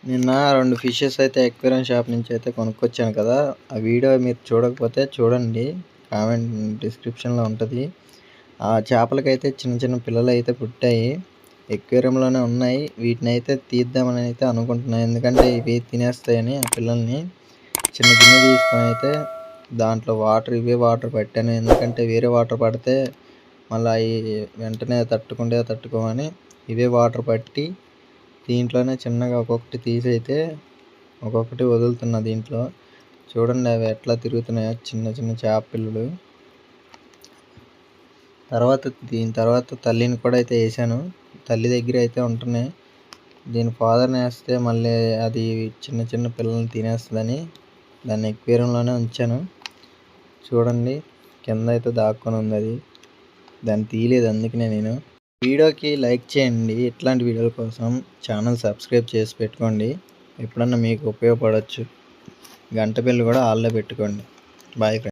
నిన్న 2 ఫిషెస్ అయితే aquarium shop నుంచి అయితే కొనుక్కొచ్చాను కదా! ఆ వీడియో మీరు చూడకపోతే చూడండి. కామెంట్ డిస్క్రిప్షన్‌లో ఉంటది. ఆ చేపలకైతే చిన్న చిన్న పిల్లలైతే పుట్టాయి. ఎక్వేరియంలోనే ఉన్నాయి. వీటినైతే తీద్దామని అయితే అనుకుంటున్నాను. ఎందుకంటే ఇవి తినేస్తాయని ఆ పిల్లల్ని. చిన్న గిన్నె తీసుకొని అయితే దాంట్లో ఇవే వాటర్ పట్టాను. ఎందుకంటే వేరే వాటర్ పడితే మళ్ళీ అయి వెంటనే తట్టుకోవని ఇవే వాటర్ పట్టి దీంట్లోనే చిన్నగా ఒక్కొక్కటి తీసైతే ఒక్కొక్కటి వదులుతున్నా దీంట్లో. చూడండి అవి ఎట్లా తిరుగుతున్నాయో చిన్న చిన్న చేప పిల్లలు. దీని తర్వాత తల్లిని కూడా అయితే వేసాను. తల్లి దగ్గర అయితే ఉంటున్నాయి. దీని ఫాదర్ని వేస్తే మళ్ళీ అది చిన్న చిన్న పిల్లల్ని తినేస్తుందని దాన్ని ఎక్వేరియంలోనే ఉంచాను. చూడండి కింద అయితే దాక్కొని ఉంది అది. దాన్ని తీయలేదు అందుకనే నేను. వీడియోకి లైక్ చేయండి. ఇట్లాంటి వీడియోల కోసం ఛానల్ సబ్స్క్రైబ్ చేసి పెట్టుకోండి. ఎప్పుడన్నా మీకు ఉపయోగపడవచ్చు. గంట బెల్ కూడా ఆన్లో పెట్టుకోండి. Bye friends.